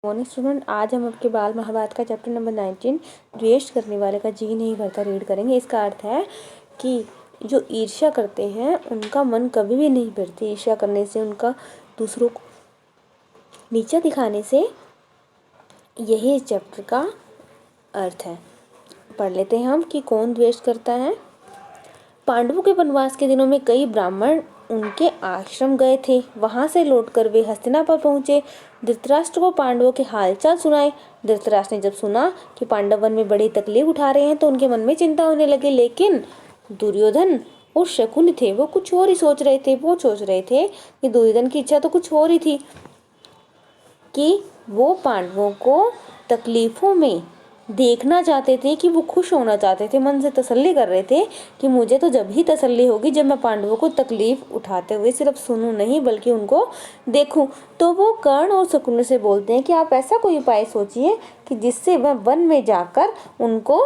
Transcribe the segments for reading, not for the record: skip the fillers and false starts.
Morning student, आज हम आपके बाल महाभारत का चैप्टर नंबर 19 द्वेष करने वाले का जी नहीं भरता रीड करेंगे। इसका अर्थ है कि जो ईर्ष्या करते हैं उनका मन कभी भी नहीं भरती। ईर्ष्या करने से, उनका दूसरों को नीचा दिखाने से, यही इस चैप्टर का अर्थ है। पढ़ लेते हैं हम कि कौन द्वेष करता है। पांडवों के वनवास के दिनों में कई ब्राह्मण उनके आश्रम गए थे। वहां से लौटकर वे हस्तिनापुर पहुंचे। धृतराष्ट्र को पांडवों के हालचाल सुनाए। धृतराष्ट्र ने जब सुना कि पांडव वन में बड़ी तकलीफ उठा रहे हैं तो उनके मन में चिंता होने लगी। लेकिन दुर्योधन और शकुनी थे, वो कुछ और ही सोच रहे थे। वो सोच रहे थे कि दुर्योधन की इच्छा तो कुछ और ही थी कि वो पांडवों को तकलीफों में देखना चाहते थे, कि वो खुश होना चाहते थे। मन से तसल्ली कर रहे थे कि मुझे तो जब ही तसल्ली होगी जब मैं पांडवों को तकलीफ उठाते हुए सिर्फ सुनूं नहीं बल्कि उनको देखूं। तो वो कर्ण और शकुनी से बोलते हैं कि आप ऐसा कोई उपाय सोचिए कि जिससे मैं वन में जाकर उनको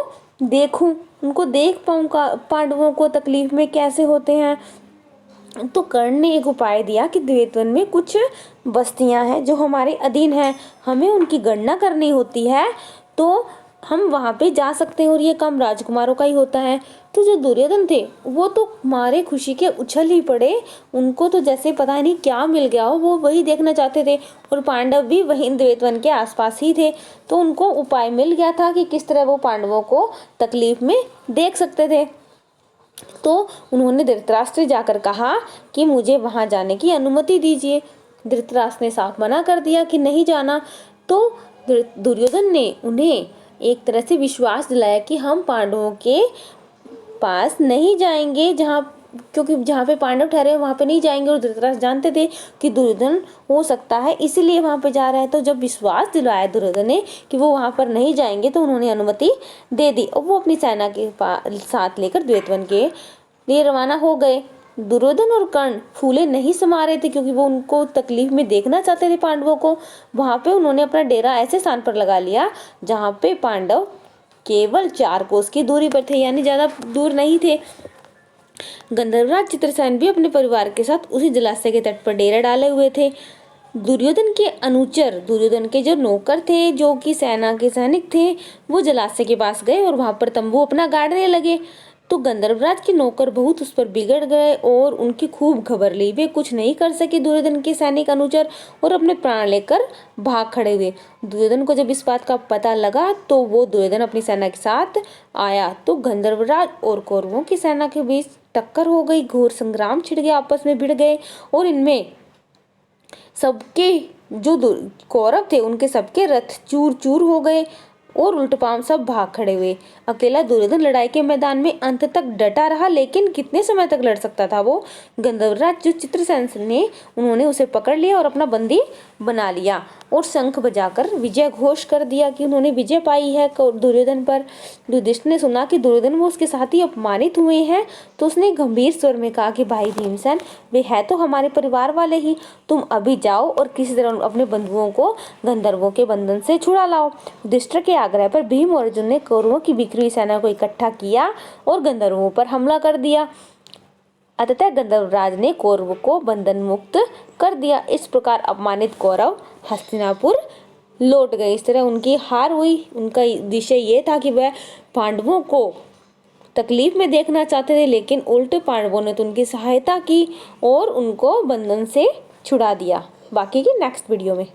देखूं, उनको देख पाऊं पांडवों को तकलीफ में कैसे होते हैं। तो कर्ण ने एक उपाय दिया कि द्वैतवन में कुछ बस्तियां हैं जो हमारे अधीन हैं, हमें उनकी गणना करनी होती है, तो हम वहां पे जा सकते हैं और ये काम राजकुमारों का ही होता है। तो जो दुर्योधन थे वो तो मारे खुशी के उछल ही पड़े। उनको तो जैसे पता नहीं क्या मिल गया हो, वो वही देखना चाहते थे। और पांडव भी वहीं द्वैतवन के आसपास ही थे, तो उनको उपाय मिल गया था कि किस तरह वो पांडवों को तकलीफ में देख सकते थे। तो उन्होंने धृतराष्ट्र से जाकर कहा कि मुझे वहां जाने की अनुमति दीजिए। धृतराष्ट्र ने साफ मना कर दिया कि नहीं जाना। तो दुर्योधन ने उन्हें एक तरह से विश्वास दिलाया कि हम पांडवों के पास नहीं जाएंगे, क्योंकि जहाँ पे पांडव ठहरे हैं वहाँ पे नहीं जाएंगे। और धृतराष्ट्र जानते थे कि दुर्योधन हो सकता है इसीलिए वहाँ पे जा रहा है। तो जब विश्वास दिलाया दुर्योधन ने कि वो वहाँ पर नहीं जाएंगे तो उन्होंने अनुमति दे दी और वो अपनी सेना के साथ लेकर द्वैतवन के लिए रवाना हो गए। दुर्योधन और कर्ण फूले नहीं समा रहे थे, क्योंकि वो उनको तकलीफ में देखना चाहते थे पांडवों को। वहां पे उन्होंने अपना डेरा ऐसे स्थान पर लगा लिया जहां पे पांडव केवल 4 कोस की दूरी पर थे, यानी ज्यादा दूर नहीं थे। गंधर्वराज चित्रसेन भी अपने परिवार के साथ उसी जलाशय के तट पर डेरा डाले हुए थे। दुर्योधन के अनुचर, दुर्योधन के जो नौकर थे, जो कि सेना के सैनिक थे, वो जलाशय के पास गए और वहां पर तंबू अपना गाड़ने लगे। तो गंधर्वराज के नौकर बहुत उस पर बिगड़ गए और उनकी खूब खबर ली। वे कुछ नहीं कर सके दुर्योधन के सैनिक अनुचर, और अपने प्राण लेकर भाग खड़े हुए। दुर्योधन को जब इस बात का पता लगा तो वो दुर्योधन अपनी सेना के साथ आया। तो गंधर्वराज और कौरवों की सेना के बीच टक्कर हो गई, घोर संग्राम छिड़ गया, आपस में भिड़ गए। और इनमें सबके जो कौरव थे उनके सबके रथ चूर चूर हो गए और उल्टपाम सब भाग खड़े हुए। अकेला दुर्योधन लड़ाई के मैदान में अंत तक डटा रहा, लेकिन कितने समय तक लड़ सकता था वो। गंधर्वराज जो चित्रसेन ने, उन्होंने उसे पकड़ लिया और अपना बंदी बना लिया और शंख बजाकर विजय घोष कर दिया कि उन्होंने विजय पाई है दुर्योधन पर। युधिष्ठिर ने सुना कि दुर्योधन वो उसके साथी अपमानित हुए हैं, तो उसने गंभीर स्वर में कहा कि भाई भीमसेन, वे है तो हमारे परिवार वाले ही, तुम अभी जाओ और किसी तरह अपने बंधुओं को गंधर्वों के बंधन से छुड़ा लाओ। युधिष्ठिर के आग्रह पर भीम और अर्जुन ने कौरवों की बिखरी हुई सेना को इकट्ठा किया और गंधर्वों पर हमला कर दिया। अतः गंधर्वराज ने कौरवों को बंधन मुक्त कर दिया। इस प्रकार अपमानित कौरव हस्तिनापुर लौट गए। इस तरह उनकी हार हुई। उनका विषय ये था कि वह पांडवों को तकलीफ में देखना चाहते थे, लेकिन उल्टे पांडवों ने तो उनकी सहायता की और उनको बंधन से छुड़ा दिया। बाकी की नेक्स्ट वीडियो में।